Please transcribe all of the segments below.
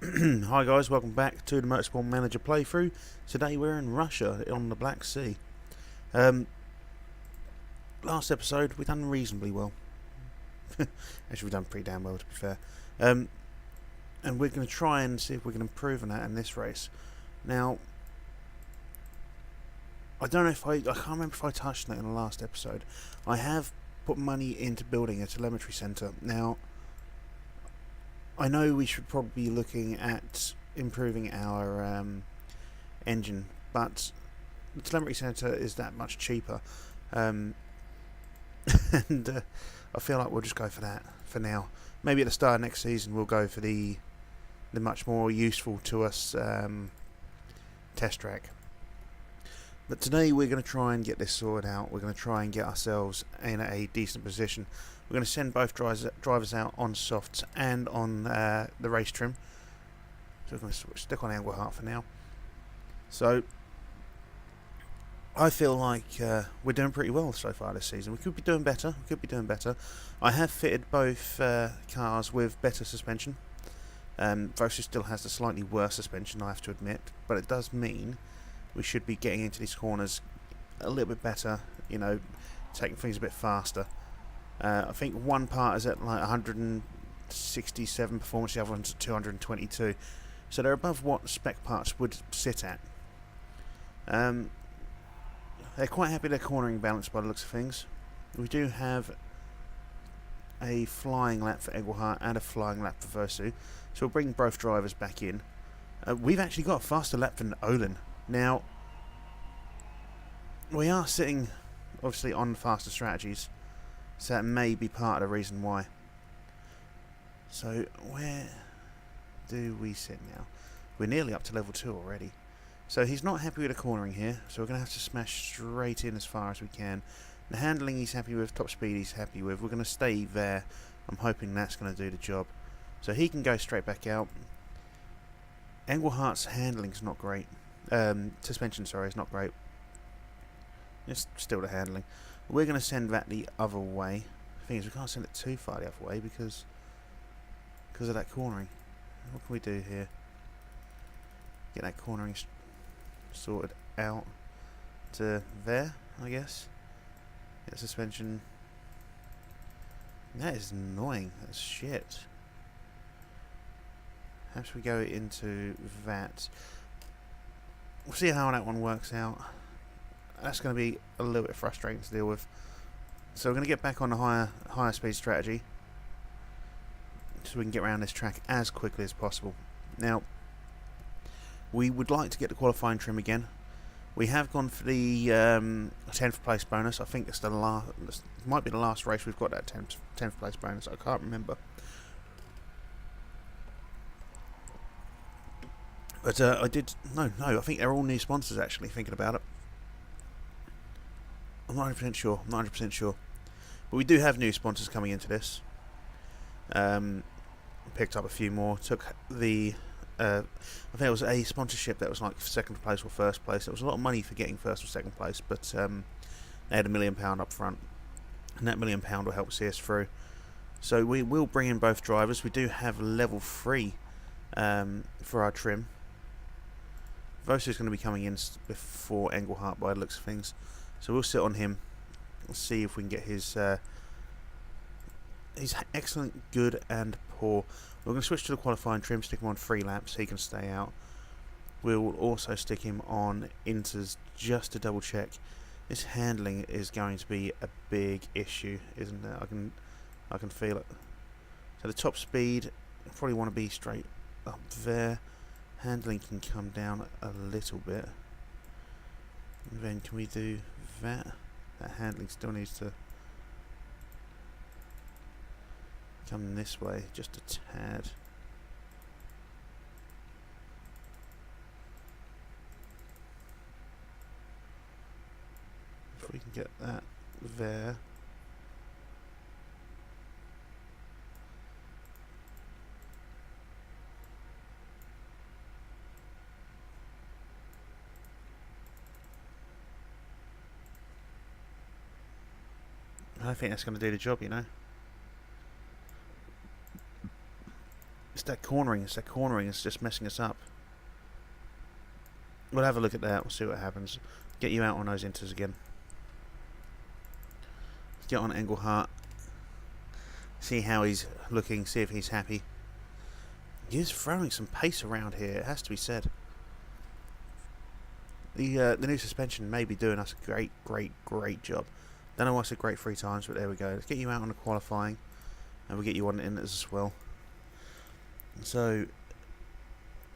Hi guys, welcome back to the Motorsport Manager playthrough. Today we're in Russia on the Black Sea. Last episode we done reasonably well. Actually, we've done pretty damn well, to be fair. And we're going to try and see if we can improve on that in this race. Now, I don't know if I can't remember if I touched on it in the last episode. I have put money into building a telemetry centre. Now, I know we should probably be looking at improving our engine, but the telemetry centre is that much cheaper, and I feel like we'll just go for that for now. Maybe at the start of next season we'll go for the much more useful to us test track. But today we're going to try and get this sorted out. We're going to try and get ourselves in a decent position. We're going to send both drivers out on softs and on the race trim. So we're going to stick on Engelhart for now. So I feel like we're doing pretty well so far this season. We could be doing better. I have fitted both cars with better suspension. Vosu still has the slightly worse suspension, I have to admit, but it does mean we should be getting into these corners a little bit better, you know, taking things a bit faster. I think one part is at like 167 performance, the other one's at 222. So they're above what spec parts would sit at. They're quite happy they're cornering balance by the looks of things. We do have a flying lap for Engelhart and a flying lap for Vosu. So we'll bring both drivers back in. We've actually got a faster lap than Olin. Now, we are sitting obviously on faster strategies, so that may be part of the reason why. So where do we sit now? We're nearly up to level 2 already. So he's not happy with the cornering here, so we're going to have to smash straight in as far as we can. The handling he's happy with, top speed he's happy with. We're going to stay there. I'm hoping that's going to do the job. So he can go straight back out. Engelhart's handling's not great. Suspension, sorry, is not great. It's still the handling. We're going to send that the other way. The thing is, we can't send it too far the other way because of that cornering. What can we do here? Get that cornering sorted out to there, I guess. Get suspension. That is annoying. That's shit. Perhaps we go into that. We'll see how that one works out. That's going to be a little bit frustrating to deal with. So we're going to get back on the higher speed strategy, so we can get around this track as quickly as possible. Now, we would like to get the qualifying trim again. We have gone for the 10th place bonus. I think it's the last. It might be the last race we've got that 10th place bonus. I can't remember. But I did. No. I think they're all new sponsors actually. Thinking about it, I'm not 100% sure. But we do have new sponsors coming into this. Picked up a few more. Took the. I think it was a sponsorship that was like second place or first place. It was a lot of money for getting first or second place, but they had £1 million up front, and that £1 million will help see us through. So we will bring in both drivers. We do have level 3 for our trim. Vosu is going to be coming in before Engelhart by the looks of things, so we'll sit on him. Let's see if we can get his excellent, good, and poor. We're going to switch to the qualifying trim, stick him on 3 laps so he can stay out. We'll also stick him on inters just to double check. This handling is going to be a big issue, isn't it? I can feel it. So the top speed, I probably want to be straight up there. Handling can come down a little bit. And then can we do that? That handling still needs to come this way just a tad. If we can get that there. I think that's going to do the job, you know. that cornering. It's that cornering. It's just messing us up. We'll have a look at that. We'll see what happens. Get you out on those inters again. Get on Engelhardt. See how he's looking. See if he's happy. He's throwing some pace around here. It has to be said. The new suspension may be doing us a great job. Don't know why I said great 3 times, but there we go. Let's get you out on the qualifying, and we'll get you on the inters as well. So,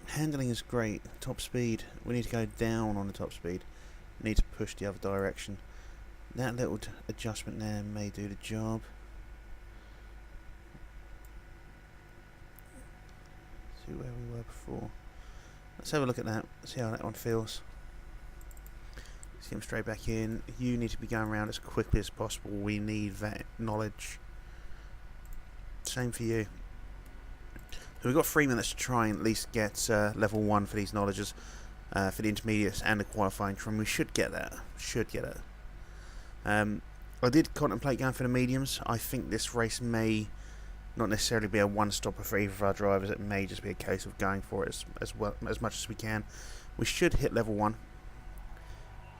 handling is great. Top speed. We need to go down on the top speed. We need to push the other direction. That little adjustment there may do the job. See where we were before. Let's have a look at that. See how that one feels. See him straight back in. You need to be going around as quickly as possible. We need that knowledge. Same for you. So we've got 3 minutes to try and at least get level 1 for these knowledges, for the intermediates and the qualifying trim. We should get that. I did contemplate going for the mediums. I think this race may not necessarily be a one-stopper for either of our drivers. It may just be a case of going for it as much as we can. We should hit level 1.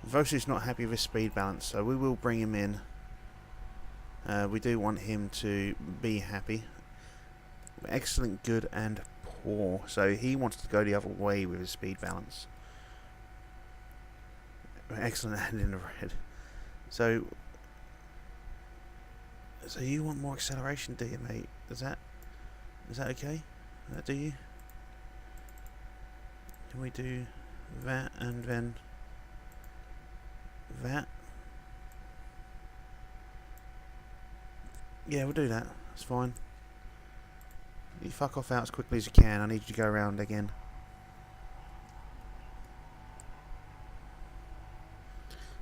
Vosu's not happy with his speed balance, so we will bring him in. We do want him to be happy. Excellent, good, and poor. So he wants to go the other way with his speed balance. Excellent and in the red. So you want more acceleration, do you, mate? Is that okay? Do you? Can we do that and then that? Yeah, we'll do that. That's fine. You fuck off out as quickly as you can. I need you to go around again.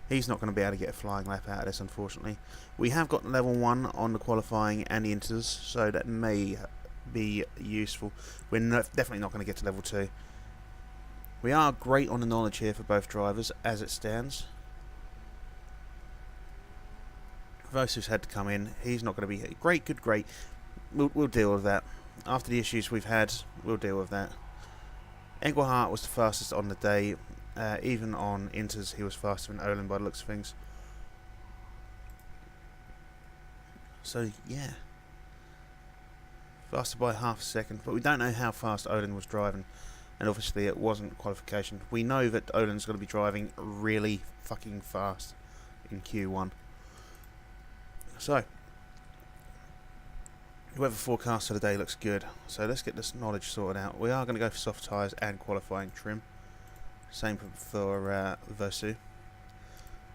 He's not going to be able to get a flying lap out of this, unfortunately. We have got level 1 on the qualifying and the inters, so that may be useful. We're definitely not going to get to level 2. We are great on the knowledge here for both drivers, as it stands. Vosu's had to come in. He's not going to be great. We'll deal with that. After the issues we've had, we'll deal with that. Engelhardt was the fastest on the day. Even on inters, he was faster than Olin by the looks of things. So, yeah. Faster by half a second. But we don't know how fast Olin was driving. And obviously it wasn't qualification. We know that Olin's going to be driving really fucking fast in Q1. So, the weather forecast for the day looks good. So let's get this knowledge sorted out. We are going to go for soft tyres and qualifying trim. Same for Vosu.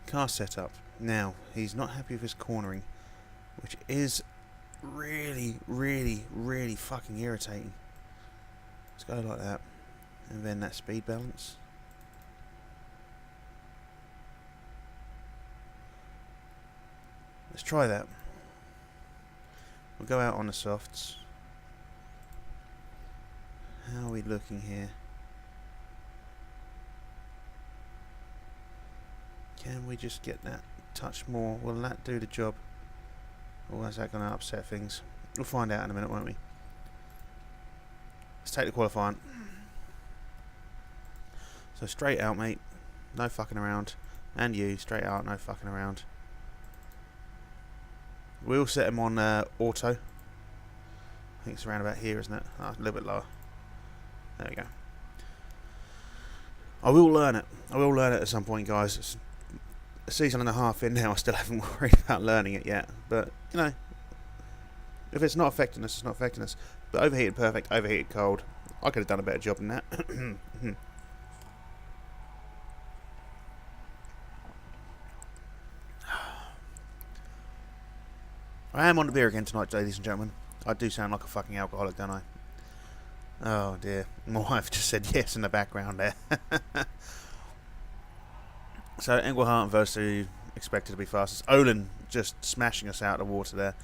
Car setup. Now, he's not happy with his cornering, which is really fucking irritating. Let's go like that. And then that speed balance. Let's try that. We'll go out on the softs. How are we looking here? Can we just get that touch more? Will that do the job? Or is that going to upset things? We'll find out in a minute, won't we? Let's take the qualifying. So straight out, mate. No fucking around. And you, straight out, no fucking around. We'll set him on auto. I think it's around about here, isn't it? Oh, a little bit lower. There we go. I will learn it. I will learn it at some point, guys. It's a season and a half in now. I still haven't worried about learning it yet. But, you know, if it's not affecting us, it's not affecting us. But overheated perfect, overheated cold. I could have done a better job than that. I am on the beer again tonight, ladies and gentlemen. I do sound like a fucking alcoholic, don't I? Oh dear. My wife just said yes in the background there. So Engelhardt and Vosu expected to be fastest. Olin just smashing us out of the water there.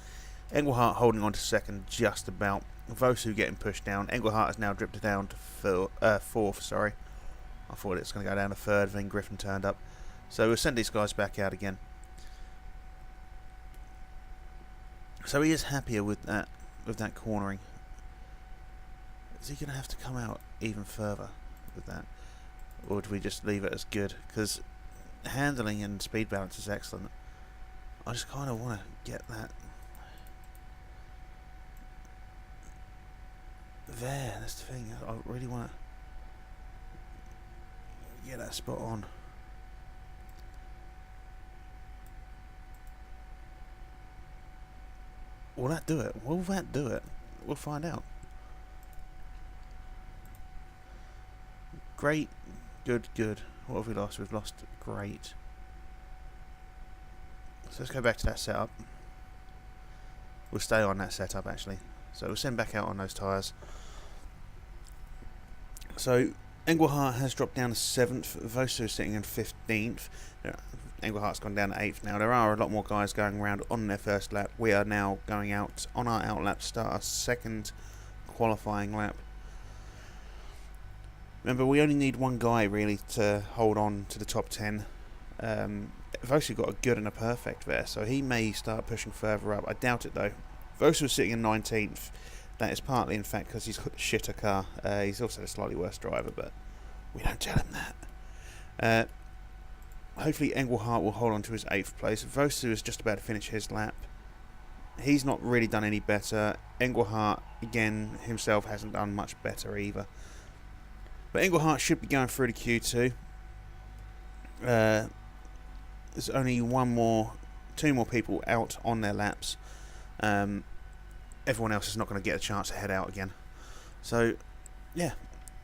Engelhardt holding on to second just about. Vosu getting pushed down. Engelhardt has now drifted down to fourth, sorry. I thought it was going to go down to third, then Griffin turned up. So we'll send these guys back out again. So he is happier with that cornering. Is he going to have to come out even further with that? Or do we just leave it as good? Because handling and speed balance is excellent. I just kind of want to get that there. That's the thing. I really want to get that spot on. Will that do it? Will that do it? We'll find out. Great. Good, good. What have we lost? We've lost great. So let's go back to that setup. We'll stay on that setup actually. So we'll send back out on those tyres. So Engelhart has dropped down to 7th. Vosu is sitting in 15th. Englehart's gone down to 8th now. There are a lot more guys going around on their first lap. We are now going out on our out lap to start our second qualifying lap. Remember, we only need one guy really to hold on to the top 10. Vosu got a good and a perfect there, so he may start pushing further up. I doubt it though. Vosu was sitting in 19th. That is partly in fact because he's got a shitter car. He's also a slightly worse driver, but we don't tell him that. Hopefully Engelhart will hold on to his 8th place. Vosu is just about to finish his lap. He's not really done any better. Engelhart, again, himself hasn't done much better either. But Engelhart should be going through the Q2. There's only two more people out on their laps. Everyone else is not going to get a chance to head out again. So, yeah,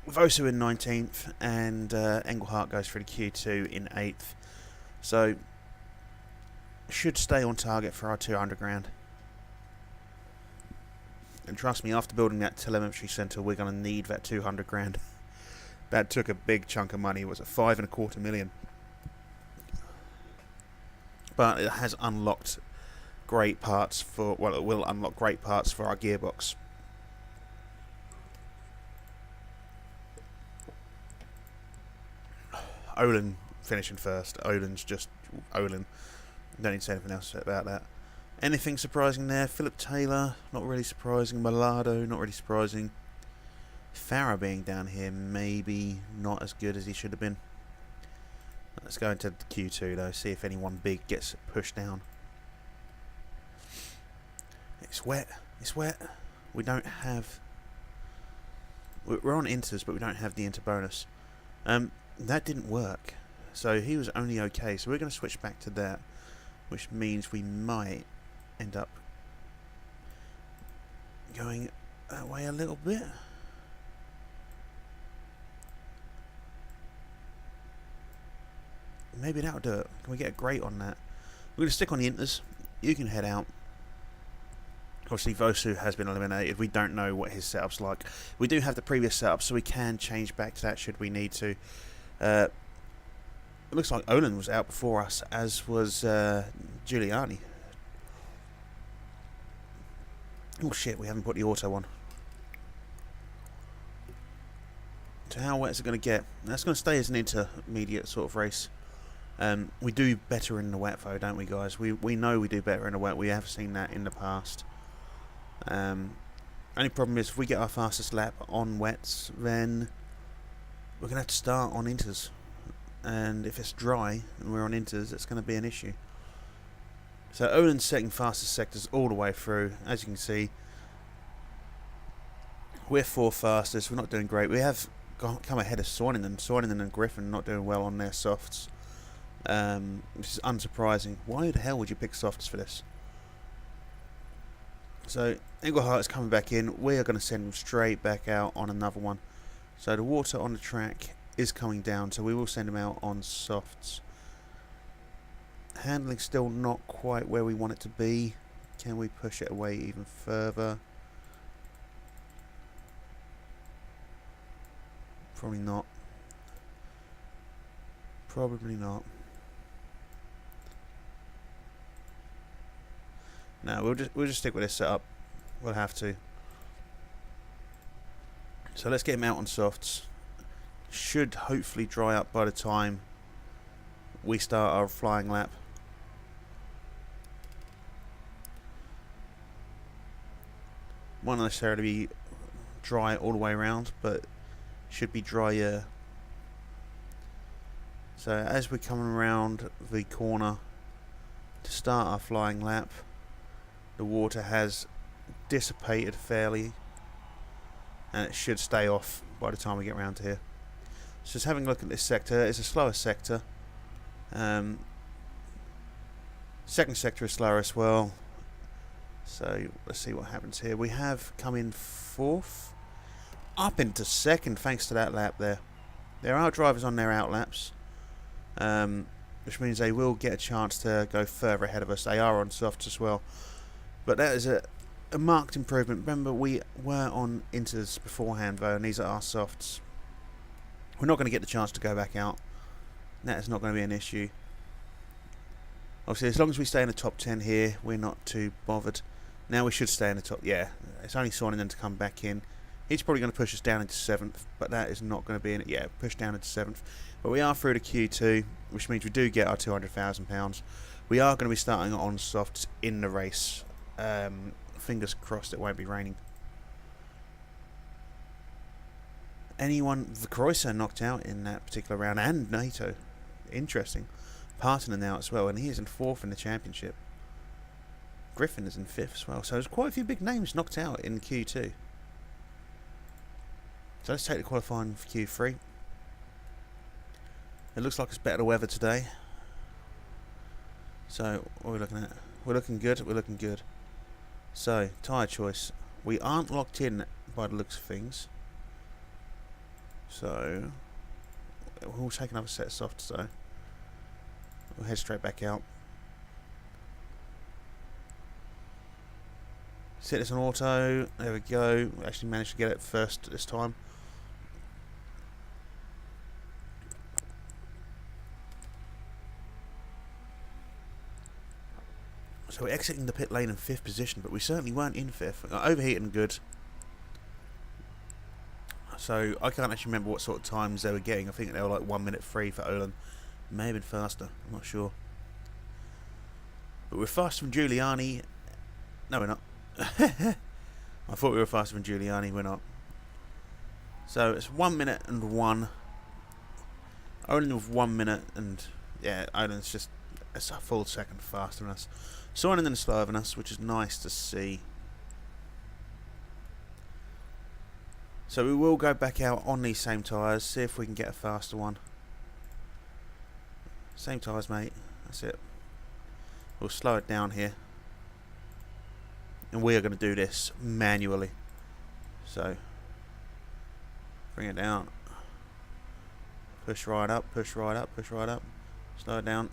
Vosu in 19th and Engelhart goes through the Q2 in 8th. So, should stay on target for our 200 grand. And trust me, after building that telemetry centre, we're going to need that 200 grand. That took a big chunk of money. It was at $5.25 million. But it has unlocked great parts for, well, it will unlock great parts for our gearbox. Olin finishing first. Olin's just Olin. Don't need to say anything else about that. Anything surprising there? Philip Taylor, not really surprising. Malado, not really surprising. Farah being down here, maybe not as good as he should have been. Let's go into the Q2 though, see if anyone big gets pushed down. It's wet. It's wet. We don't have... We're on inters, but we don't have the inter bonus. That didn't work. So he was only okay. So we're going to switch back to that, which means we might end up going that way a little bit. Maybe that'll do it. Can we get a grate on that? We're going to stick on the inters. You can head out. Obviously, Vosu has been eliminated. We don't know what his setup's like. We do have the previous setup, so we can change back to that should we need to. It looks like Olin was out before us, as was Giuliani. Oh shit, we haven't put the auto on. So how wet is it going to get? That's going to stay as an intermediate sort of race. We do better in the wet though, don't we guys? We know we do better in the wet. We have seen that in the past. Only problem is if we get our fastest lap on wets, then we're going to have to start on inters. And if it's dry and we're on inters, it's going to be an issue. So Olin's second fastest sectors all the way through. As you can see, we're 4th fastest. We're not doing great. We have come ahead of Swaninen. Swaninen and Griffin not doing well on their softs. Which is unsurprising. Why the hell would you pick softs for this? So Engelhart is coming back in. We are going to send him straight back out on another one. So the water on the track is coming down, so we will send him out on softs. Handling still not quite where we want it to be. Can we push it away even further? Probably not. Probably not. No, we'll just stick with this setup. We'll have to. So let's get him out on softs. Should hopefully dry up by the time we start our flying lap. Won't necessarily be dry all the way around, but should be drier. So as we're coming around the corner to start our flying lap, the water has dissipated fairly, and it should stay off by the time we get around to here. So just having a look at this sector, it's a slower sector. Second sector is slower as well. So let's see what happens here. We have come in fourth, up into second thanks to that lap there. There are drivers on their out laps, which means they will get a chance to go further ahead of us. They are on softs as well, but that is a marked improvement. Remember, we were on inters beforehand though, and these are our softs. We're not going to get the chance to go back out. That is not going to be an issue. Obviously, as long as we stay in the top 10 here, we're not too bothered. Now we should stay in the top. Yeah, it's only Sonnen to come back in. He's probably going to push us down into 7th, but that is not going to be in it. Yeah, push down into 7th. But we are through to Q2, which means we do get our £200,000. We are going to be starting on softs in the race. Fingers crossed it won't be raining. The Kreuzer knocked out in that particular round, and NATO. Interesting. Partonen now as well, and he is in 4th in the championship. Griffin is in 5th as well, so there's quite a few big names knocked out in Q2. So let's take the qualifying for Q3. It looks like it's better weather today. So what are we looking at? We're looking good. We're looking good. So tyre choice. We aren't locked in by the looks of things. So we'll take another set of softs though. We'll head straight back out. Set this on auto. There we go. We actually managed to get it first this time. So we're exiting the pit lane in 5th position, but we certainly weren't in 5th. Overheating good. So I can't actually remember what sort of times they were getting. I think they were like 1 minute free for Olin. May have been faster. I'm not sure. But we're faster than Giuliani. No, we're not. I thought we were faster than Giuliani. We're not. So it's 1 minute and 1. Olin with 1 minute and yeah, Olin's just a full second faster than us. Soinen and slower than us, which is nice to see. So we will go back out on these same tyres, see if we can get a faster one. Same tyres, mate. That's it. We'll slow it down here. And we are going to do this manually. So, bring it down. Push right up, push right up, push right up. Slow it down.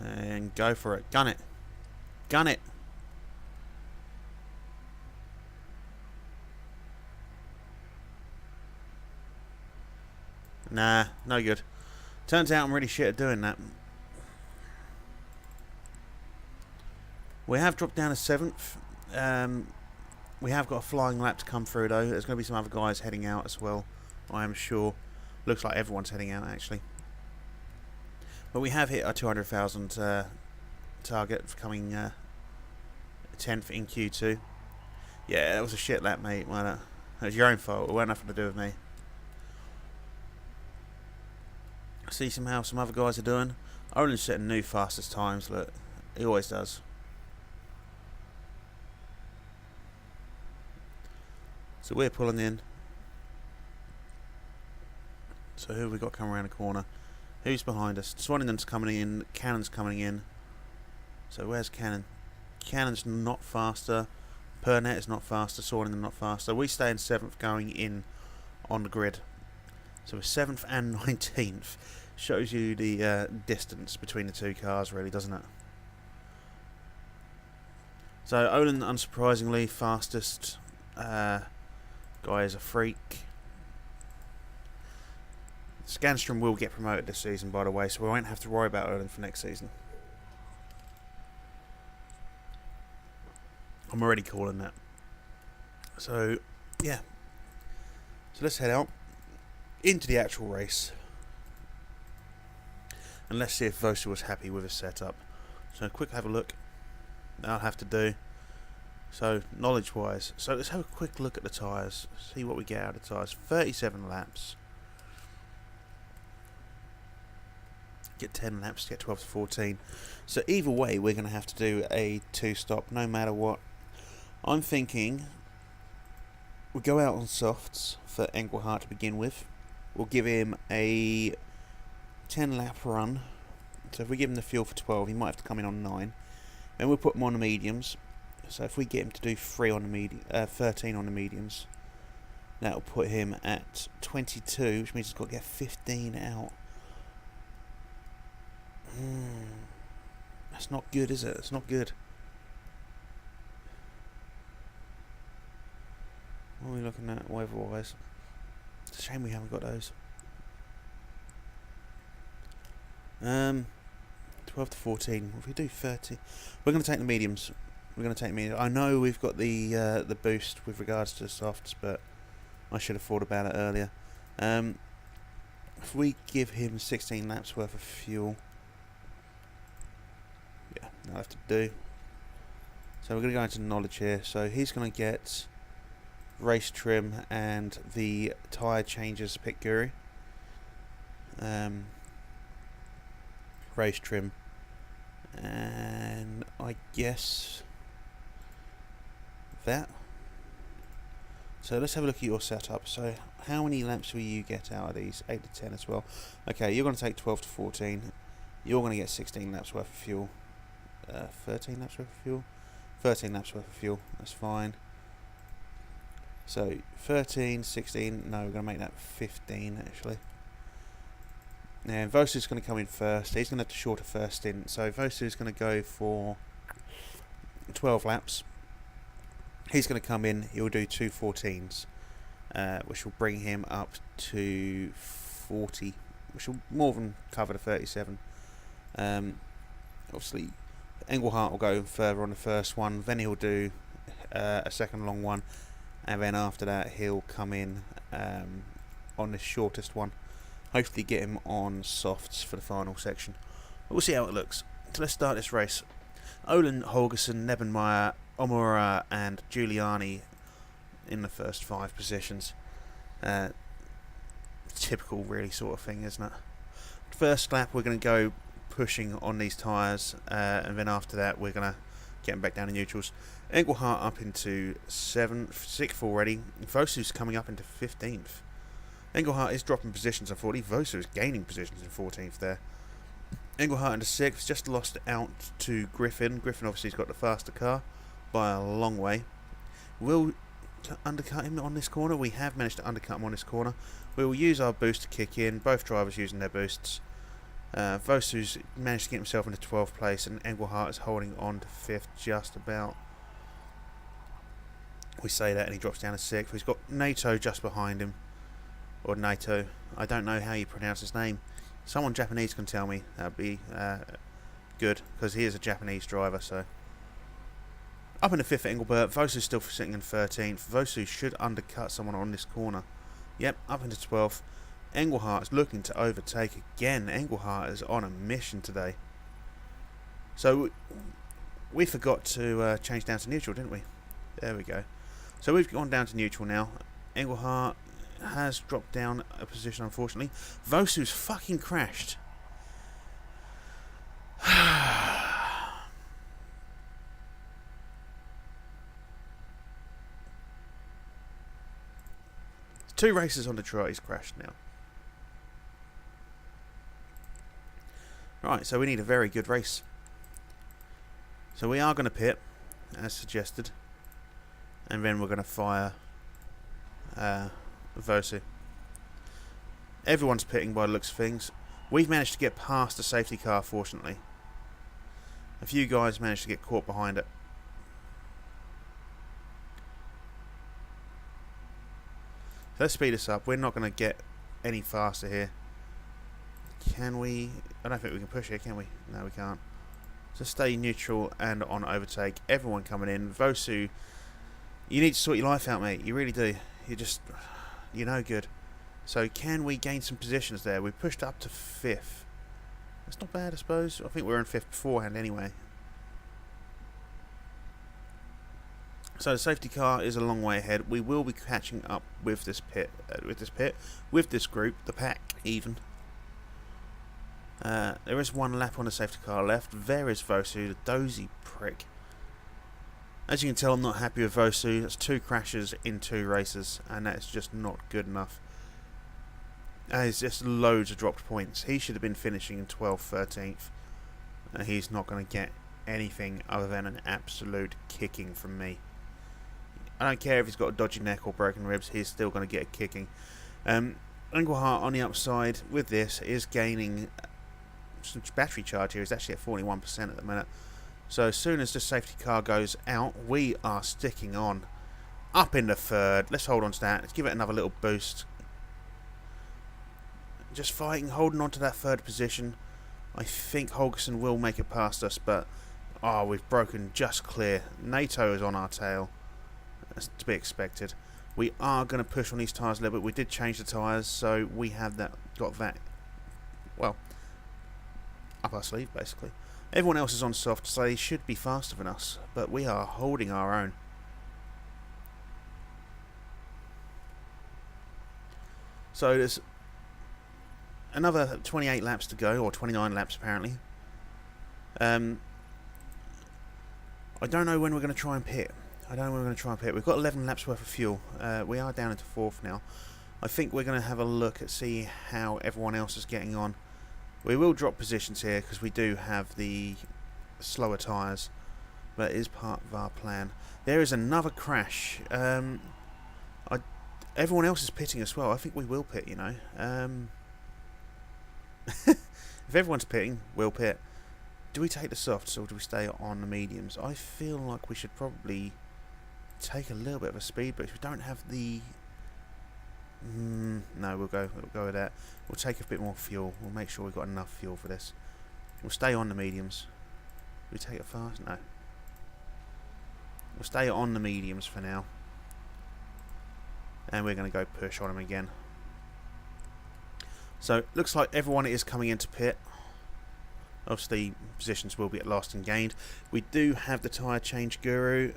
And go for it. Gun it. Gun it. Nah, no good. Turns out I'm really shit at doing that. We have dropped down to 7th. We have got a flying lap to come through though. There's going to be some other guys heading out as well, I am sure. Looks like everyone's heading out actually. But we have hit our 200,000 target for coming 10th in Q2. Yeah, that was a shit lap, mate. That was your own fault. It weren't nothing to do with me. See how some other guys are doing. Olin's setting new fastest times. Look, he always does. So we're pulling in. So who have we got coming around the corner? Who's behind us? Swanningen's coming in. Cannon's coming in. So where's Cannon? Cannon's not faster. Pernett is not faster. Swanningen not faster. We stay in 7th going in on the grid. So we're 7th and 19th. Shows you the distance between the two cars, really, doesn't it? So Olin, unsurprisingly, fastest. Guy is a freak. Scanstrom will get promoted this season, by the way, so we won't have to worry about Olin for next season. I'm already calling that. So, yeah. So let's head out into the actual race. And let's see if Vosa was happy with his setup. So quick have a look. That'll have to do. So knowledge wise, so let's have a quick look at the tyres, see what we get out of the tyres. 37 laps. Get 10 laps to get 12 to 14. So either way we're going to have to do a 2-stop no matter what. I'm thinking we'll go out on softs for Engelhardt to begin with. We'll give him a 10 lap run. So if we give him the fuel for 12, he might have to come in on 9. And we'll put him on the mediums. So if we get him to do 13 on the mediums, that'll put him at 22, which means he's got to get 15 out. That's not good, is it? It's not good. What are we looking at weather-wise? It's a shame we haven't got those. 12 to 14. If we do 30, we're going to take the mediums. We're going to take the mediums. I know we've got the boost with regards to softs, but I should have thought about it earlier. If we give him 16 laps worth of fuel, yeah, that'll have to do. So we're going to go into knowledge here. So he's going to get race trim and the tyre changes pit guru. Race trim, and I guess that. So let's have a look at your setup. So how many laps will you get out of these? 8 to 10 as well. Okay, you're going to take 12 to 14. You're going to get 16 laps worth of fuel. 13 laps worth of fuel. 13 laps worth of fuel. That's fine. So 13, 16. No, we're going to make that 15 actually. Now Vosa's going to come in first. He's going to have to short a first stint. So Vosa's going to go for 12 laps. He's going to come in. He'll do 2 14s, which will bring him up to 40, which will more than cover the 37. Obviously, Engelhardt will go further on the first one. Then he'll do a second long one, and then after that he'll come in on the shortest one. Hopefully get him on softs for the final section. But we'll see how it looks. So let's start this race. Olin, Holgersen, Nebenmeyer, Omura and Giuliani in the first 5 positions. Typical really sort of thing, isn't it? First lap we're going to go pushing on these tyres, and then after that we're going to get them back down to neutrals. Engelhardt up into 7th, 6th already. Vosu's coming up into 15th. Engelhardt is dropping positions, unfortunately. Vosa is gaining positions in 14th there. Engelhardt into 6th, just lost out to Griffin. Griffin obviously has got the faster car by a long way. We'll undercut him on this corner. We have managed to undercut him on this corner. We will use our boost to kick in. Both drivers using their boosts. Vosu's managed to get himself into 12th place, and Engelhardt is holding on to 5th just about. We say that and he drops down to 6th. He's got NATO just behind him. Or NATO. I don't know how you pronounce his name. Someone Japanese can tell me. That would be good, because he is a Japanese driver. So up in the 5th, Engelbert. Vosu's still sitting in 13th. Vosu should undercut someone on this corner. Yep, up into 12th. Engelhardt is looking to overtake again. Engelhardt is on a mission today. So we forgot to change down to neutral, didn't we? There we go. So we've gone down to neutral now. Engelhardt has dropped down a position, unfortunately. Vosu's fucking crashed. Two races on the trot, he's crashed now. Right, so we need a very good race. So we are going to pit, as suggested. And then we're going to fire Vosu. Everyone's pitting by the looks of things. We've managed to get past the safety car, fortunately. A few guys managed to get caught behind it. So let's speed this up. We're not going to get any faster here. Can we? I don't think we can push here, can we? No, we can't. So stay neutral and on overtake. Everyone coming in. Vosu, you need to sort your life out, mate. You really do. You're no good. So can we gain some positions there? We pushed up to 5th. That's not bad, I suppose. I think we were in 5th beforehand anyway. So the safety car is a long way ahead. We will be catching up with this with this group, the pack even. There is one lap on the safety car left. There is Vosu, the dozy prick. As you can tell, I'm not happy with Vosu. That's 2 crashes in 2 races, and that's just not good enough. There's just loads of dropped points. He should have been finishing in 12th, 13th. He's not going to get anything other than an absolute kicking from me. I don't care if he's got a dodgy neck or broken ribs, he's still going to get a kicking. Engelhardt on the upside with this is gaining some battery charge here. He's actually at 41% at the minute. So as soon as the safety car goes out, we are sticking on. Up in the 3rd. Let's hold on to that. Let's give it another little boost. Just fighting, holding on to that 3rd position. I think Holgersen will make it past us, but we've broken just clear. NATO is on our tail. That's to be expected. We are going to push on these tyres a little bit. We did change the tyres, so we have got that, well, up our sleeve basically. Everyone else is on soft, so they should be faster than us, but we are holding our own. So there's another 28 laps to go, or 29 laps apparently. I don't know when we're going to try and pit. We've got 11 laps worth of fuel. We are down into 4th now. I think we're going to have a look at see how everyone else is getting on. We will drop positions here because we do have the slower tyres, but it is part of our plan. There is another crash. Everyone else is pitting as well. I think we will pit, you know. If everyone's pitting, we'll pit. Do we take the softs or do we stay on the mediums? I feel like we should probably take a little bit of a speed boost. We don't have the... no, we'll go with that. We'll take a bit more fuel. We'll make sure we've got enough fuel for this. We'll stay on the mediums. Do we take it fast? No. We'll stay on the mediums for now. And we're going to go push on them again. So, looks like everyone is coming into pit. Obviously, positions will be at last and gained. We do have the tyre change guru.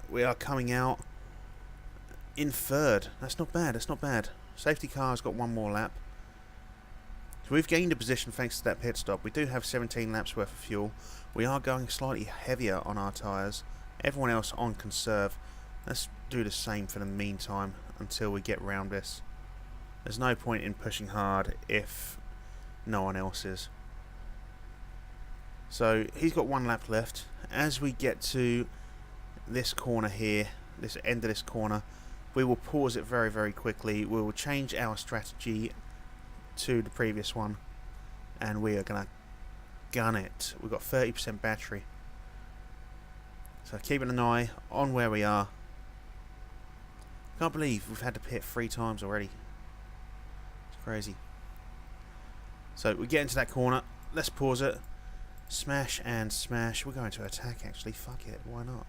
We are coming out in 3rd. That's not bad. Safety car's got 1 more lap. So we've gained a position thanks to that pit stop. We do have 17 laps worth of fuel. We are going slightly heavier on our tyres. Everyone else on conserve. Let's do the same for the meantime until we get round this. There's no point in pushing hard if no one else is. So he's got 1 lap left. As we get to this corner here, this end of this corner, we will pause it very, very quickly. We will change our strategy to the previous one, and we are going to gun it. We've got 30% battery. So keeping an eye on where we are. Can't believe we've had to pit 3 times already. It's crazy. So we get into that corner. Let's pause it. Smash and smash. We're going to attack actually. Fuck it. Why not?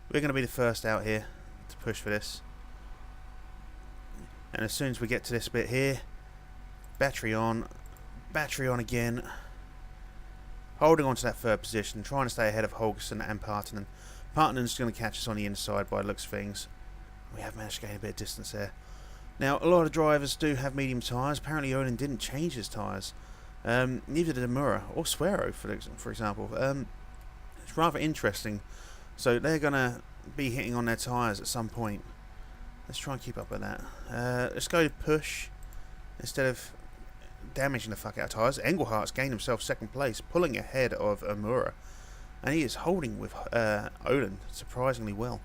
We're going to be the first out here to push for this. And as soon as we get to this bit here, battery on again. Holding on to that 3rd position, trying to stay ahead of Holgersen and Partanen. Partanen's going to catch us on the inside by the looks of things. We have managed to gain a bit of distance there. Now, a lot of drivers do have medium tyres. Apparently, Olin didn't change his tyres. Neither did Amura or Suero, for example. It's rather interesting. So they're going to be hitting on their tyres at some point. Let's try and keep up with that. Let's go to push instead of damaging the fuck out of tyres. Engelhardt's gained himself 2nd place, pulling ahead of Amura. And he is holding with Olin surprisingly well.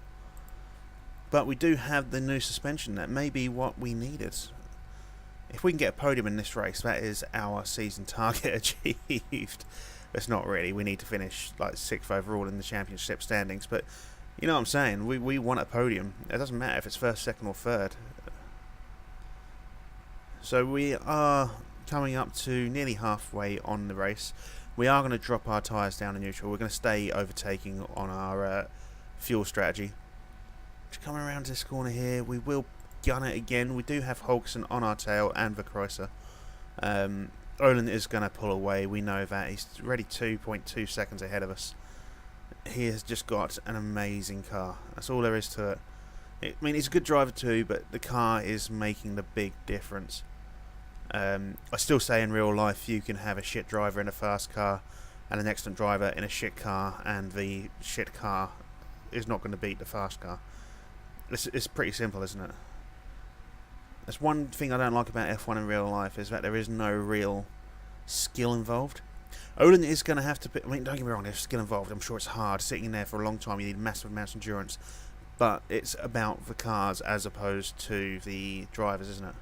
But we do have the new suspension. That may be what we needed. If we can get a podium in this race, that is our season target achieved. It's not really. We need to finish like 6th overall in the championship standings. But you know what I'm saying. We want a podium. It doesn't matter if it's 1st, 2nd or 3rd. So we are coming up to nearly halfway on the race. We are going to drop our tyres down to neutral. We're going to stay overtaking on our fuel strategy. Just coming around this corner here, we will gun it again. We do have Holgersen on our tail and Verkreuzer. Olin is going to pull away. We know that. He's already 2.2 seconds ahead of us. He has just got an amazing car. That's all there is to it. I mean, he's a good driver too, but the car is making the big difference. I still say in real life you can have a shit driver in a fast car and an excellent driver in a shit car, and the shit car is not going to beat the fast car. It's pretty simple, isn't it? That's one thing I don't like about F1 in real life, is that there is no real skill involved. Olin is going to have to... I mean, don't get me wrong, there's skill involved. I'm sure it's hard. Sitting in there for a long time, you need massive amounts of endurance. But it's about the cars as opposed to the drivers, isn't it?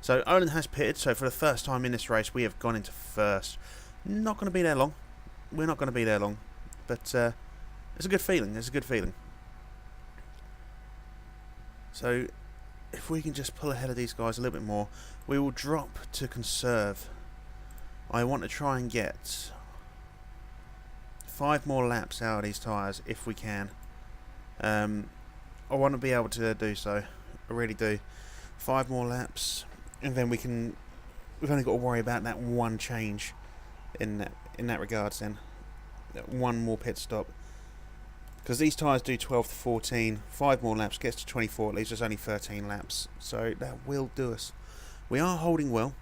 So Olin has pitted. So for the first time in this race, we have gone into first. Not going to be there long. We're not going to be there long. But it's a good feeling. It's a good feeling. So if we can just pull ahead of these guys a little bit more, we will drop to conserve. I want to try and get 5 more laps out of these tyres if we can. I want to be able to do so. I really do. 5 more laps, and then we've only got to worry about that one change in that regards then. That one more pit stop. Because these tyres do 12 to 14. 5 more laps gets to 24. It leaves us only 13 laps. So that will do us. We are holding well.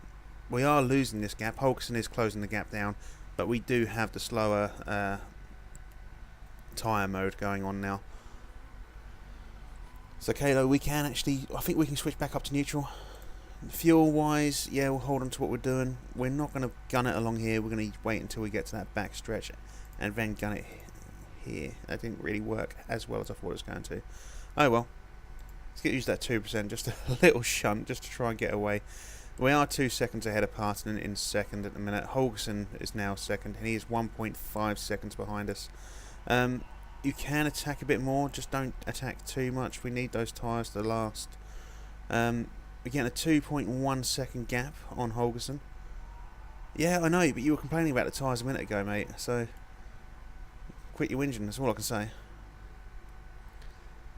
We are losing this gap. Holgersen is closing the gap down. But we do have the slower tyre mode going on now. So Kalo, we can actually... I think we can switch back up to neutral. Fuel wise, yeah, we'll hold on to what we're doing. We're not going to gun it along here. We're going to wait until we get to that back stretch and then gun it here. That didn't really work as well as I thought it was going to. Oh well. Let's get used to that 2%, just a little shunt, just to try and get away. We are 2 seconds ahead of Parton in second at the minute. Holgersen is now second, and he is 1.5 seconds behind us. You can attack a bit more, just don't attack too much. We need those tyres to last. We're getting a 2.1 second gap on Holgersen. Yeah, I know, but you were complaining about the tyres a minute ago, mate, so quit your whinging, that's all I can say.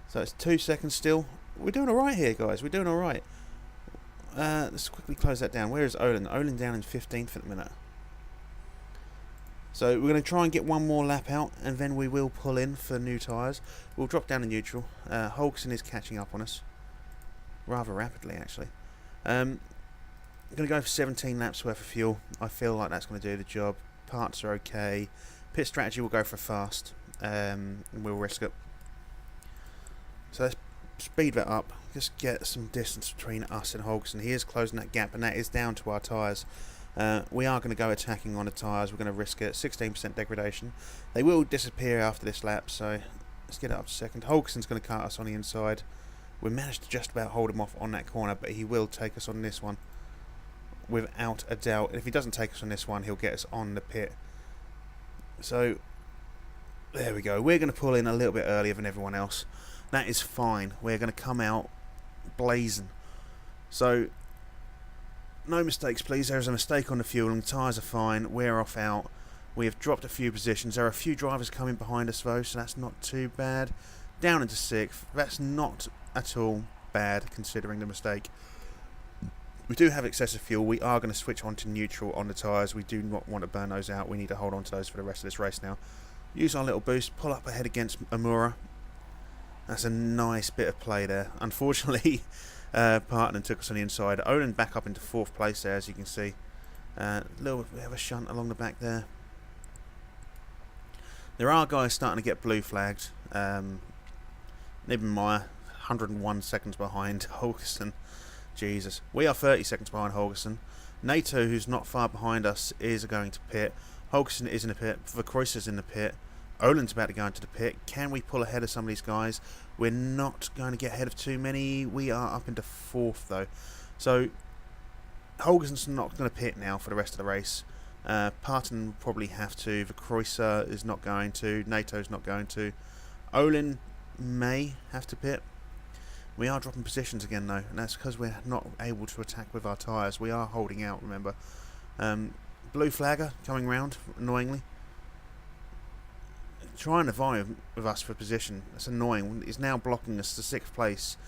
So it's 2 seconds still. We're doing alright here, guys, we're doing alright. Let's quickly close that down. Where is Olin? Olin down in 15th at the minute. So we're going to try and get one more lap out, and then we will pull in for new tyres. We'll drop down to neutral. Holgersen is catching up on us. Rather rapidly, actually. I'm going to go for 17 laps worth of fuel. I feel like that's going to do the job. Parts are okay. Pit strategy will go for fast. And we'll risk it. So let's speed that up. Just get some distance between us and Holgersen. He is closing that gap, and that is down to our tyres. We are going to go attacking on the tyres. We're going to risk it. 16% degradation. They will disappear after this lap, so let's get it up to second. Holgersen's going to cut us on the inside. We managed to just about hold him off on that corner, but he will take us on this one without a doubt. If he doesn't take us on this one, he'll get us on the pit. So there we go. We're going to pull in a little bit earlier than everyone else. That is fine. We're going to come out blazing. So no mistakes, please. There is a mistake on the fuel, and the tyres are fine. We're off out. We have dropped a few positions. There are a few drivers coming behind us, though, so that's not too bad. Down into 6th. That's not at all bad, considering the mistake. We do have excessive fuel. We are going to switch on to neutral on the tyres. We do not want to burn those out. We need to hold on to those for the rest of this race now. Use our little boost. Pull up ahead against Amura. That's a nice bit of play there. Unfortunately, Parton took us on the inside. Olin back up into 4th place there, as you can see. Little bit of a shunt along the back there. There are guys starting to get blue flagged. Niebenmeyer, 101 seconds behind Holgersen. Jesus. We are 30 seconds behind Holgersen. NATO, who's not far behind us, is going to pit. Holgersen is in the pit. Verkreuser's in the pit. Olin's about to go into the pit. Can we pull ahead of some of these guys? We're not going to get ahead of too many. We are up into 4th, though. So, Holgersen's not going to pit now for the rest of the race. Parton will probably have to. Verkreuser is not going to. NATO's not going to. Olin may have to pit. We are dropping positions again, though, and that's because we're not able to attack with our tyres. We are holding out, remember. Blue flagger coming round, annoyingly. Trying to vie with us for position. That's annoying. He's now blocking us to 6th place.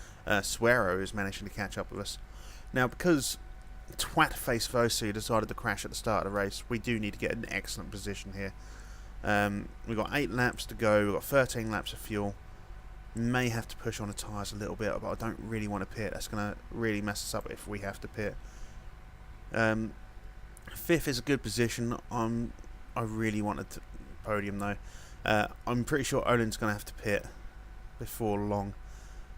Suero is managing to catch up with us. Now, because twat-faced Vosu decided to crash at the start of the race. We do need to get an excellent position here. We've got 8 laps to go. We've got 13 laps of fuel. May have to push on the tyres a little bit, but I don't really want to pit. That's going to really mess us up if we have to pit. 5th is a good position. I really wanted to podium though. I'm pretty sure Olin's going to have to pit before long.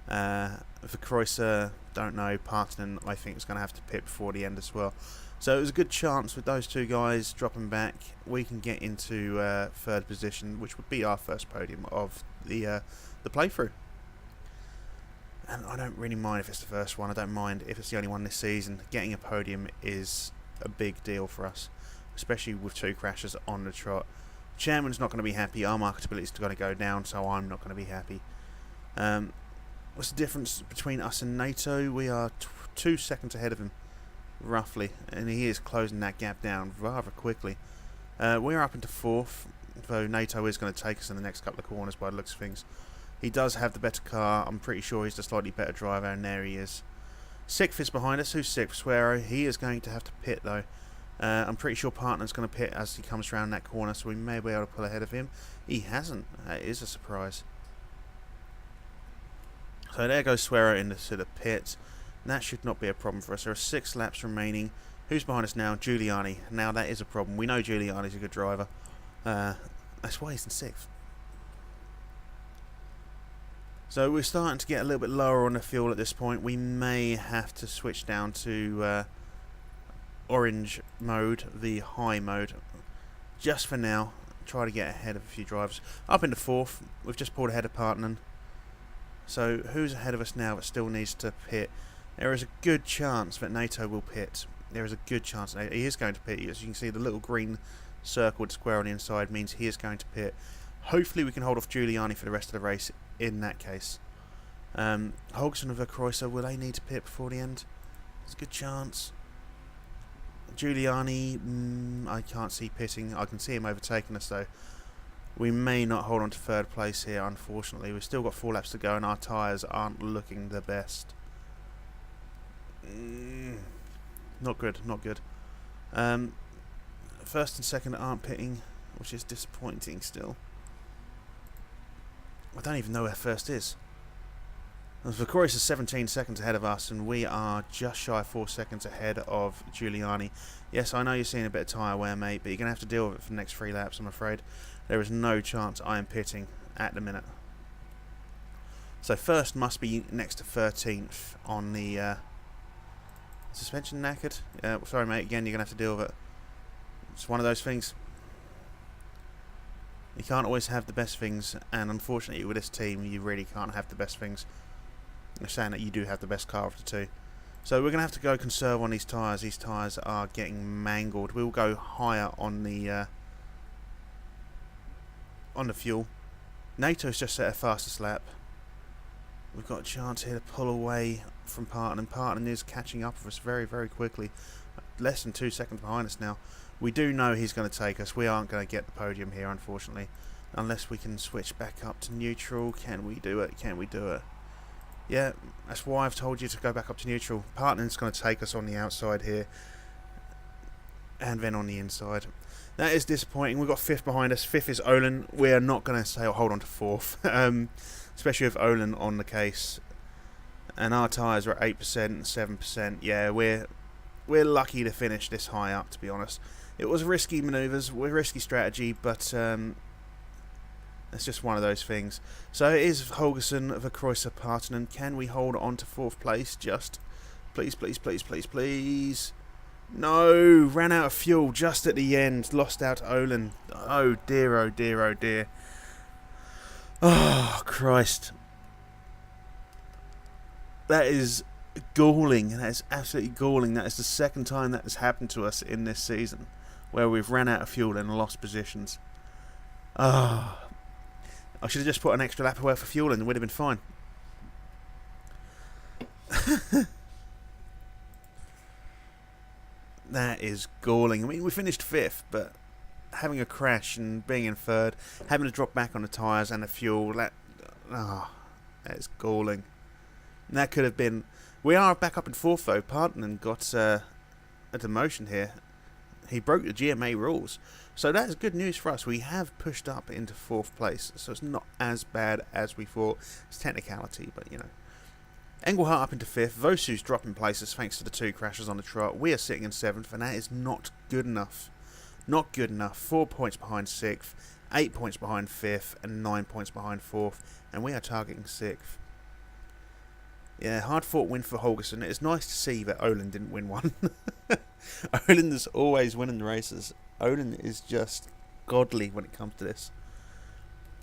For Kreuzer, don't know. Partonen, I think, is going to have to pit before the end as well. So it was a good chance with those two guys dropping back. We can get into 3rd position, which would be our first podium of the playthrough. And I don't really mind if it's the first one. I don't mind if it's the only one this season. Getting a podium is a big deal for us, especially with 2 crashes on the trot. Chairman's not going to be happy. Our marketability is going to go down, so I'm not going to be happy. What's the difference between us and NATO? We are 2 seconds ahead of him, roughly, and he is closing that gap down rather quickly. We're up into 4th, though NATO is going to take us in the next couple of corners by the looks of things. He does have the better car. I'm pretty sure he's the slightly better driver, and there he is. 6th is behind us. Who's 6th? Suero. He is going to have to pit, though. I'm pretty sure Partner's going to pit as he comes around that corner, so we may be able to pull ahead of him. He hasn't. That is a surprise. So there goes Suero into the pit. That should not be a problem for us. There are 6 laps remaining. Who's behind us now? Giuliani. Now that is a problem. We know Giuliani's a good driver. That's why he's in 6th. So we're starting to get a little bit lower on the fuel at this point. We may have to switch down to orange mode, the high mode, just for now. Try to get ahead of a few drivers. Up into 4th. We've just pulled ahead of Partonen. So who's ahead of us now that still needs to pit? There is a good chance that NATO will pit. There is a good chance that he is going to pit. As you can see, the little green circled square on the inside means he is going to pit. Hopefully we can hold off Giuliani for the rest of the race in that case. Holgson and Kreuzer, will they need to pit before the end? There's a good chance. Giuliani, I can't see pitting. I can see him overtaking us though. We may not hold on to 3rd place here, unfortunately. We've still got 4 laps to go and our tyres aren't looking the best. Not good, not good. 1st and 2nd aren't pitting, which is disappointing still. I don't even know where 1st is. Victorious is 17 seconds ahead of us, and we are just shy of 4 seconds ahead of Giuliani. Yes, I know you're seeing a bit of tyre wear, mate, but you're going to have to deal with it for the next 3 laps, I'm afraid. There is no chance I am pitting at the minute. So 1st must be next to 13th on the suspension knackered. Sorry, mate, again, you're going to have to deal with it. It's one of those things. You can't always have the best things, and unfortunately with this team, you really can't have the best things. I'm saying that you do have the best car of the 2. So we're going to have to go conserve on these tyres. These tyres are getting mangled. We'll go higher on the fuel. NATO's just set a fastest lap. We've got a chance here to pull away from Partonen. Partonen is catching up with us very, very quickly. Less than 2 seconds behind us now. We do know he's going to take us. We aren't going to get the podium here, unfortunately. Unless we can switch back up to neutral. Can we do it? Can we do it? Yeah, that's why I've told you to go back up to neutral. Partonen's going to take us on the outside here. And then on the inside. That is disappointing. We've got 5th behind us. 5th is Olin. We are not going to say hold on to 4th. Especially with Olin on the case. And our tyres are at 8%, 7%. Yeah, we're lucky to finish this high up, to be honest. It was risky manoeuvres, risky strategy, but it's just one of those things. So it is Holgersen, Kreuzer, Partonen. Can we hold on to 4th place? Just please, please, please, please, please. No, ran out of fuel just at the end. Lost out to Olin. Oh dear, oh dear, oh dear. Oh, Christ. That is galling. That is absolutely galling. That is the 2nd time that has happened to us in this season, where we've ran out of fuel and lost positions. Ah. I should have just put an extra lap away for fuel and it would have been fine. That is galling. I mean, we finished 5th, but having a crash and being in 3rd, having to drop back on the tyres and the fuel, that is galling. And that could have been... We are back up in 4th though. Partonen got a demotion here. He broke the GMA rules. So that is good news for us. We have pushed up into 4th place. So it's not as bad as we thought. It's technicality, but you know. Engelhardt up into 5th. Vosu's dropping places thanks to the 2 crashes on the trot. We are sitting in 7th, and that is not good enough. Not good enough. 4 points behind 6th, 8 points behind 5th, and 9 points behind 4th. And we are targeting 6th. Yeah, hard-fought win for Holgersen. It's nice to see that Olin didn't win one. Olin is always winning the races. Olin is just godly when it comes to this.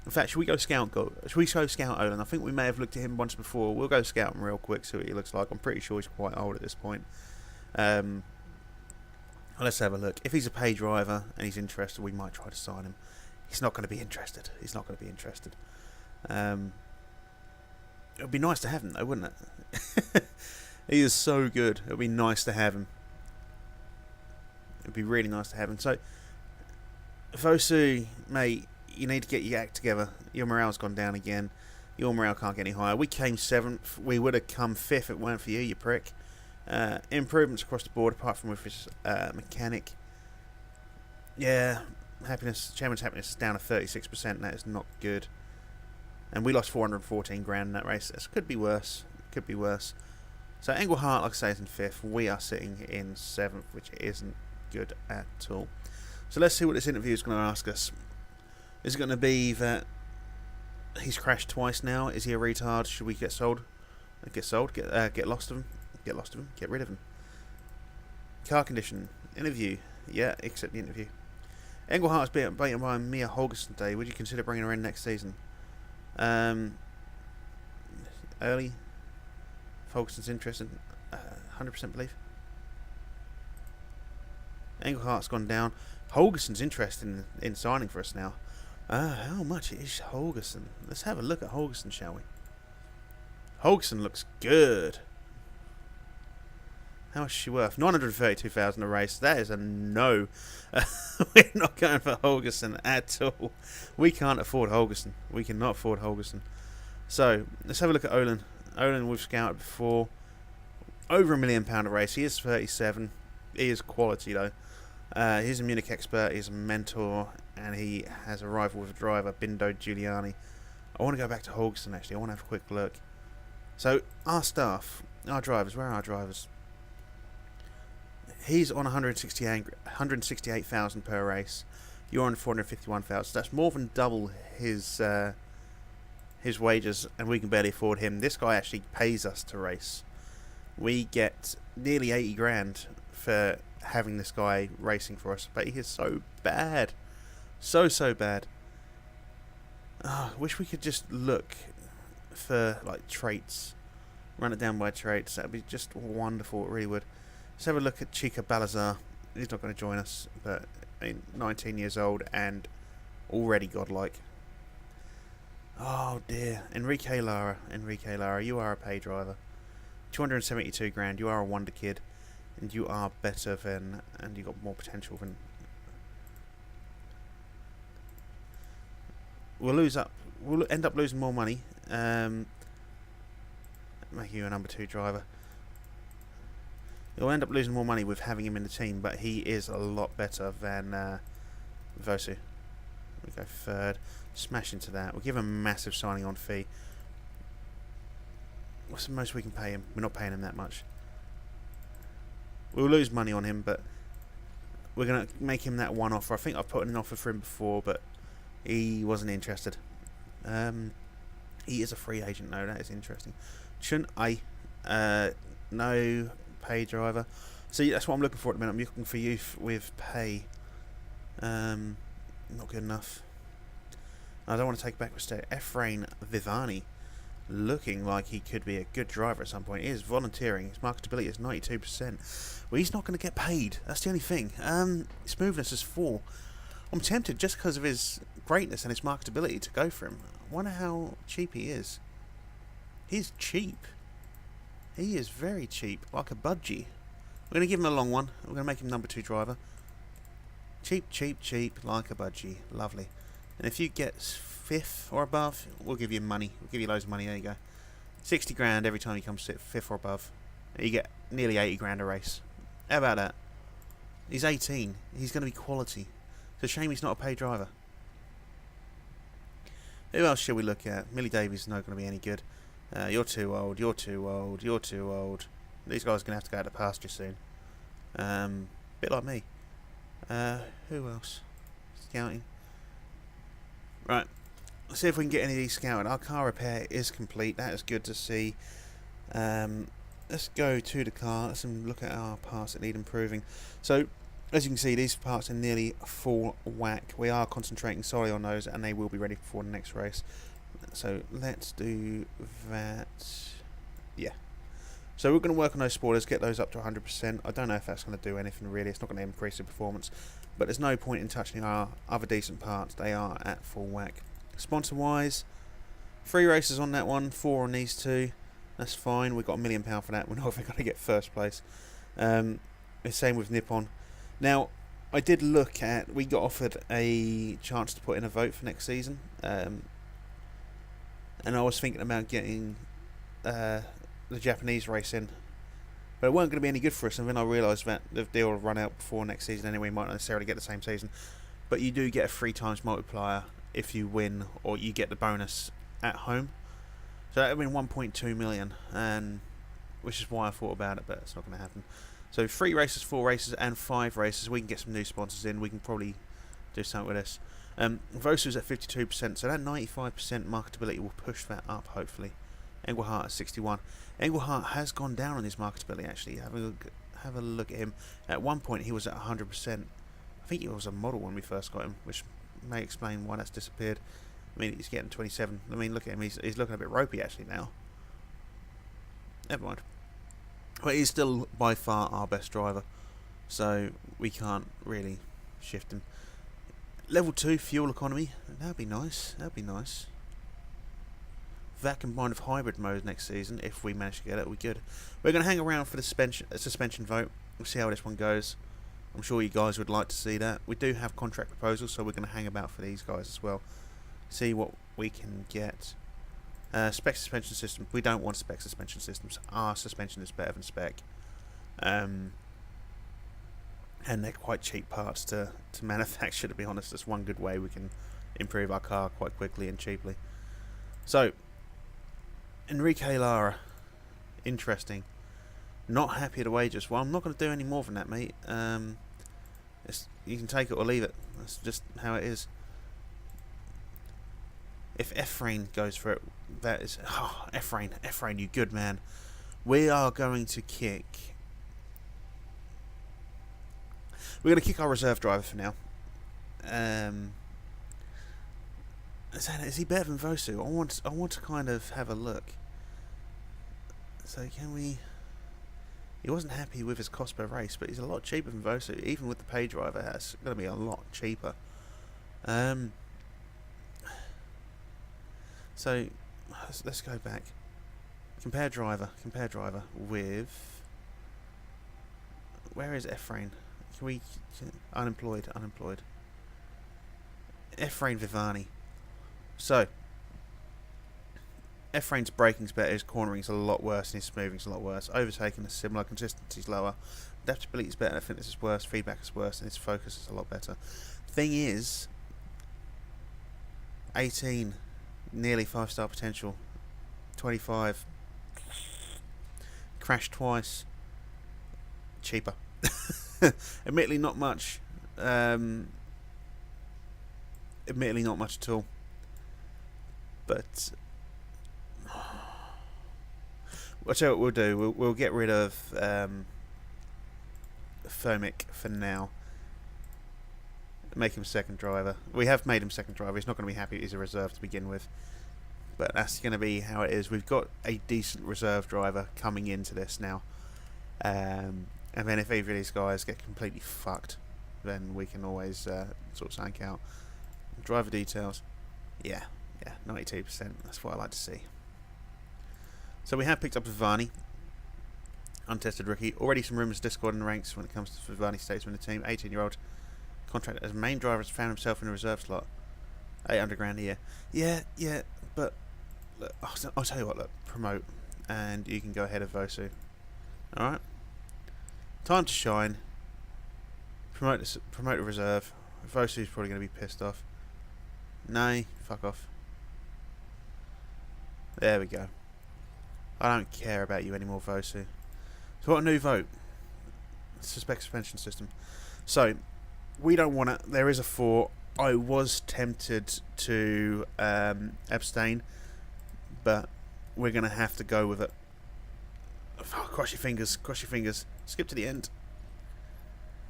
In fact, should we go scout Olin? I think we may have looked at him once before. We'll go scout him real quick, see what he looks like. I'm pretty sure he's quite old at this point. Let's have a look. If he's a pay driver and he's interested, we might try to sign him. He's not going to be interested. It would be nice to have him, though, wouldn't it? He is so good. It would be nice to have him. It would be really nice to have him. So, Vosu, mate, you need to get your act together. Your morale's gone down again. Your morale can't get any higher. We came 7th. We would have come 5th if it weren't for you, you prick. Improvements across the board, apart from with his mechanic. Yeah, chairman's happiness is down to 36%. That is not good. And we lost 414 grand in that race. This could be worse. So Engelhardt, like I say, is in 5th. We are sitting in 7th, which isn't good at all. So let's see what this interview is going to ask us. Is it going to be that he's crashed twice now? Is he a retard? Should we get sold? Get lost of him? Get rid of him. Car condition. Interview. Yeah, accept the interview. Engelhardt's beaten by Mia Holgersen today. Would you consider bringing her in next season? Early. If Holgersen's interested. 100% believe. Engelhardt's gone down. Holgersen's interested in signing for us now. How much is Holgersen? Let's have a look at Holgersen, shall we? Holgersen looks good. How much is she worth? 932,000 a race. That is a no. We're not going for Holgersen at all. We can't afford Holgersen. We cannot afford Holgersen. So, let's have a look at Olin. Olin we've scouted before. Over £1 million a race. He is 37. He is quality though. He's a Munich expert. He's a mentor. And he has a rival with a driver, Bindo Giuliani. I want to go back to Holgersen actually. I want to have a quick look. So, our staff, our drivers, where are our drivers? He's on 168,000 per race. You're on 451,000. That's more than double his wages, and we can barely afford him. This guy actually pays us to race. We get nearly 80 grand for having this guy racing for us, but he is so bad, so bad. I wish we could just look for like traits, run it down by traits. That'd be just wonderful. It really would. Let's have a look at Chica Balazar. He's not going to join us, but I mean, 19 years old and already godlike. Oh dear. Enrique Lara, you are a pay driver. 272 grand. You are a wonder kid, and you are better than, and you got more potential than. We'll end up losing more money. Make you a number 2 driver. You'll end up losing more money with having him in the team, but he is a lot better than Vosu. We go 3rd. Smash into that. We'll give him a massive signing on fee. What's the most we can pay him? We're not paying him that much. We'll lose money on him, but we're going to make him that one offer. I think I've put in an offer for him before, but he wasn't interested. He is a free agent, though. That is interesting. Shouldn't I? No pay driver. See, that's what I'm looking for at the minute. I'm looking for youth with pay. Not good enough. I don't want to take back mistake. Efrain Vivani, looking like he could be a good driver at some point. He is volunteering. His marketability is 92%. Well, he's not going to get paid. That's the only thing. Smoothness is 4. I'm tempted just because of his greatness and his marketability to go for him. I wonder how cheap he is. He's cheap. He is very cheap, like a budgie. We're going to give him a long one. We're going to make him number 2 driver. Cheap, like a budgie. Lovely. And if you get 5th or above, we'll give you money. We'll give you loads of money. There you go. 60 grand every time you come 5th or above. You get nearly 80 grand a race. How about that? He's 18. He's going to be quality. It's a shame he's not a paid driver. Who else should we look at? Millie Davies is not going to be any good. You're too old. You're too old. You're too old. These guys are going to have to go out to pasture soon. Bit like me. Who else? Scouting. Right. Let's see if we can get any of these scouted. Our car repair is complete. That is good to see. Let's go to the car. Let's look at our parts that need improving. So, as you can see, these parts are nearly full whack. We are concentrating solely on those, and they will be ready for the next race. So, let's do that. Yeah. So, we're going to work on those spoilers, get those up to 100%. I don't know if that's going to do anything really. It's not going to increase the performance. But there's no point in touching our other decent parts. They are at full whack. Sponsor-wise, 3 races on that one, 4 on these 2. That's fine. We've got £1 million for that. We're not even going to get first place. The same with Nippon. Now, I did look at... We got offered a chance to put in a vote for next season. And I was thinking about getting the Japanese race in. But it weren't going to be any good for us. And then I realised that the deal will run out before next season anyway. We might not necessarily get the same season. But you do get a 3 times multiplier if you win, or you get the bonus at home. So that would have been 1.2 million, and which is why I thought about it, but it's not going to happen. So 3 races, 4 races, and 5 races. We can get some new sponsors in. We can probably do something with this. Vosu's at 52%, so that 95% marketability will push that up, hopefully. Engelhardt at 61. Engelhardt has gone down on his marketability, actually. Have a look at him. At one point, he was at 100%. I think he was a model when we first got him, which may explain why that's disappeared. I mean, he's getting 27. I mean, look at him. He's looking a bit ropey, actually, now. Never mind. But he's still, by far, our best driver. So, we can't really shift him. Level 2, fuel economy. That'd be nice. That'd be nice. That combined with hybrid mode next season, if we manage to get it, we're good. We're going to hang around for the suspension vote. We'll see how this one goes. I'm sure you guys would like to see that. We do have contract proposals, so we're going to hang about for these guys as well. See what we can get. Spec suspension system. We don't want spec suspension systems. Our suspension is better than spec. And they're quite cheap parts to manufacture, to be honest. That's one good way we can improve our car quite quickly and cheaply. So, Enrique Lara. Interesting. Not happy at the wages. Well, I'm not going to do any more than that, mate. You can take it or leave it. That's just how it is. If Ephraim goes for it, that is... Oh, Ephraim, you good man. We are going to kick... We're going to kick our reserve driver for now. Is he better than Vosu? I want to kind of have a look. So can we... He wasn't happy with his cost per race, but he's a lot cheaper than Vosu. Even with the pay driver, that's going to be a lot cheaper. So, let's go back. Compare driver with... Where is Ephraim? Unemployed. Ephraim Vivani. So, Ephraim's braking's better, his cornering's a lot worse, and his smoothing's a lot worse. Overtaking is similar, consistency's lower. Adaptability's better, I think this is worse. Feedback is worse, and his focus is a lot better. Thing is, 18, nearly 5-star potential. 25, crashed twice. Cheaper. Admittedly, not much. Admittedly, not much at all. But I'll tell you what we'll do. We'll get rid of Fomic for now. Make him second driver. We have made him second driver. He's not going to be happy he's a reserve to begin with. But that's going to be how it is. We've got a decent reserve driver coming into this now. And then if either of these guys get completely fucked, then we can always sort something out. Driver details. Yeah, 92%. That's what I like to see. So we have picked up Vivani. Untested rookie. Already some rumours Discord and ranks when it comes to Vivani status in the team. 18-year-old. Contract as main driver has found himself in a reserve slot. 800 grand a year. Yeah, but look, I'll tell you what, look, promote and you can go ahead of Vosu. Alright? Time to shine. promote a reserve. Vosu's probably going to be pissed off. Nay, fuck off. There we go. I don't care about you anymore, Vosu. So what a new vote. Suspect suspension system. So, we don't want it. There is a 4. I was tempted to abstain, but we're going to have to go with it. Oh, cross your fingers, cross your fingers. Skip to the end.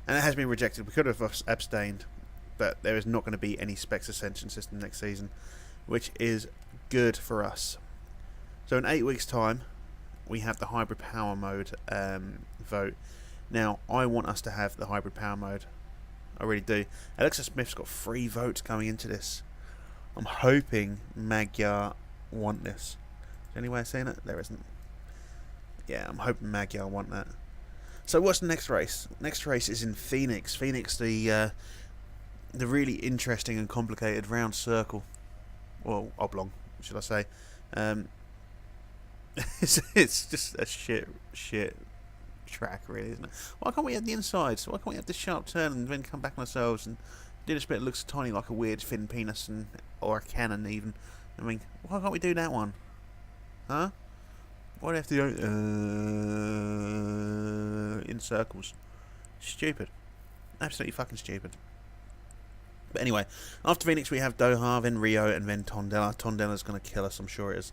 And it has been rejected. We could have abstained, but there is not going to be any spec suspension system next season, which is good for us. So in 8 weeks' time, we have the hybrid power mode vote. Now, I want us to have the hybrid power mode. I really do. Alexa Smith's got 3 votes coming into this. I'm hoping Magyar want this. Is there any way of saying it? There isn't. Yeah, I'm hoping Magyar want that. So what's the next race? Next race is in Phoenix. Phoenix, the really interesting and complicated round circle. Well, oblong, should I say. It's just a shit track, really, isn't it? Why can't we have the insides? Why can't we have the sharp turn and then come back on ourselves and do this bit that looks tiny like a weird thin penis or a cannon even? I mean, why can't we do that one? Huh? Why do we have to go in circles? Stupid. Absolutely fucking stupid. But anyway, after Phoenix we have Doha, then Rio, and then Tondela. Tondela's going to kill us, I'm sure it is.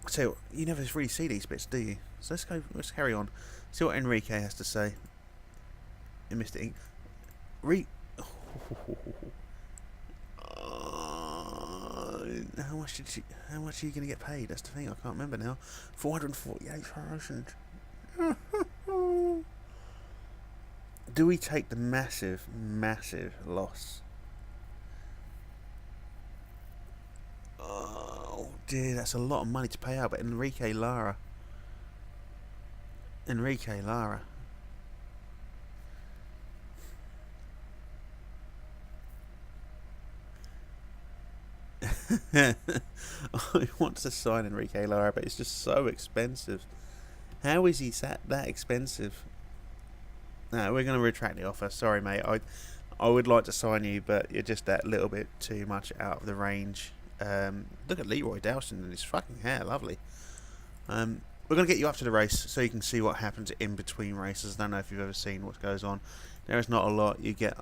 So you never really see these bits, do you? So let's carry on. See what Enrique has to say. In Mr. Ink. How much are you going to get paid? That's the thing, I can't remember now. 448,000. Do we take the massive loss? Oh dear, that's a lot of money to pay out. But Enrique Lara. I want to sign Enrique Lara, but it's just so expensive. How is he that expensive? No, we're going to retract the offer. Sorry, mate. I would like to sign you, but you're just that little bit too much out of the range. Look at Leroy Dowson and his fucking hair. Lovely. We're going to get you up to the race so you can see what happens in between races. I don't know if you've ever seen what goes on. There is not a lot. You get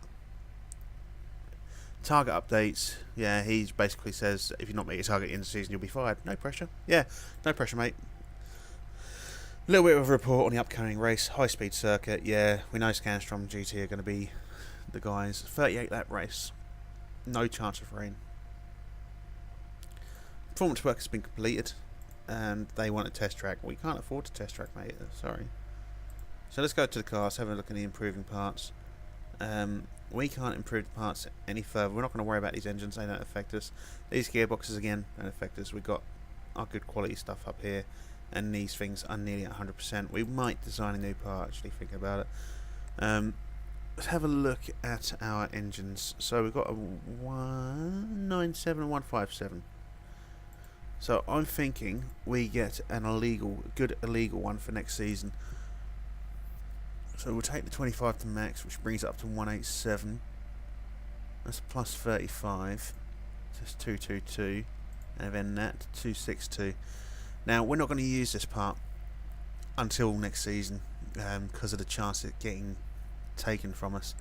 target updates. Yeah, he basically says if you're not meeting your target in the season, you'll be fired. No pressure. Yeah, no pressure, mate. A little bit of a report on the upcoming race. High speed circuit. Yeah, we know Scanstrom GT are going to be the guys. 38 lap race. No chance of rain. Performance work has been completed and they want a test track. We can't afford to test track, mate. Sorry. So let's go to the cars, have a look at the improving parts. We can't improve the parts any further. We're not going to worry about these engines, they don't affect us. These gearboxes again don't affect us. We've got our good quality stuff up here, and these things are nearly at 100%. We might design a new part, actually, thinking about it. Let's have a look at our engines. So we've got a 197 and 157. So I'm thinking we get an good illegal one for next season. So we'll take the 25 to max, which brings it up to 187. That's plus 35. That's 222. And then that, 262. Now, we're not going to use this part until next season because of the chance of it getting taken from us.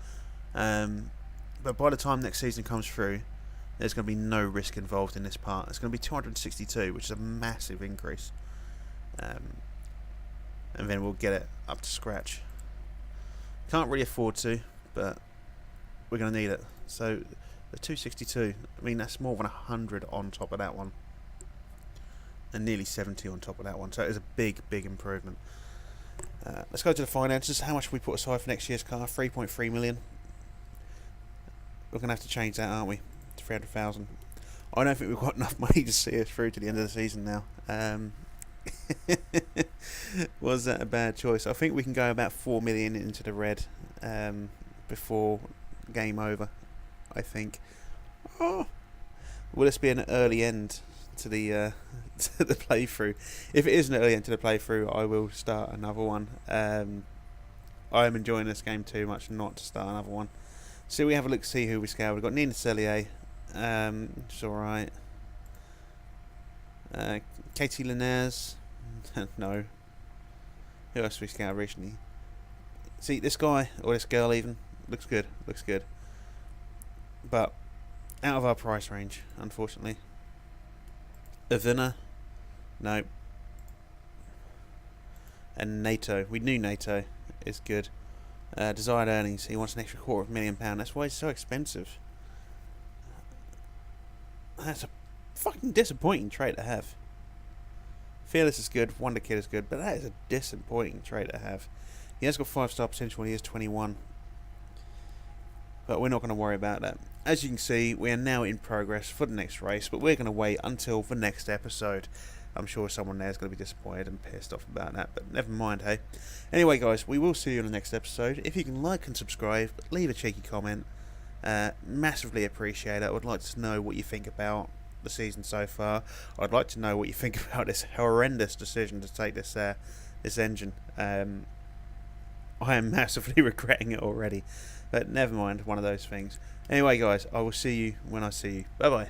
But by the time next season comes through, there's going to be no risk involved in this part. It's going to be 262, which is a massive increase. And then we'll get it up to scratch. Can't really afford to, but we're going to need it. So the 262, I mean, that's more than 100 on top of that one. And nearly 70 on top of that one. So it is a big improvement. Let's go to the finances. How much have we put aside for next year's car? 3.3 million. We're going to have to change that, aren't we? To 300,000. I don't think we've got enough money to see us through to the end of the season now. Was that a bad choice? I think we can go about 4 million into the red before game over, I think. Oh, will this be an early end to the to the playthrough? If it is an early end to the playthrough, I will start another one. I'm enjoying this game too much not to start another one. So we have a look, see who we scale. We've got Nina Cellier, it's alright. Katie Linares, no. Who else we scouted recently? See, this guy, or this girl even, looks good, but out of our price range, unfortunately. Avina, no. And NATO, we knew NATO is good. Desired earnings, he wants an extra £250,000. That's why it's so expensive. That's a fucking disappointing trait to have. Fearless is good, Wonder Kid is good, but that is a disappointing trait to have. He has got 5-star potential when he is 21. But we're not going to worry about that. As you can see, we are now in progress for the next race, but we're going to wait until the next episode. I'm sure someone there is going to be disappointed and pissed off about that, but never mind, hey. Anyway, guys, we will see you in the next episode. If you can like and subscribe, leave a cheeky comment. Massively appreciate it. I would like to know what you think about the season so far. I'd like to know what you think about this horrendous decision to take this engine. I am massively regretting it already, but never mind, one of those things. Anyway, guys, I will see you when I see you. Bye bye.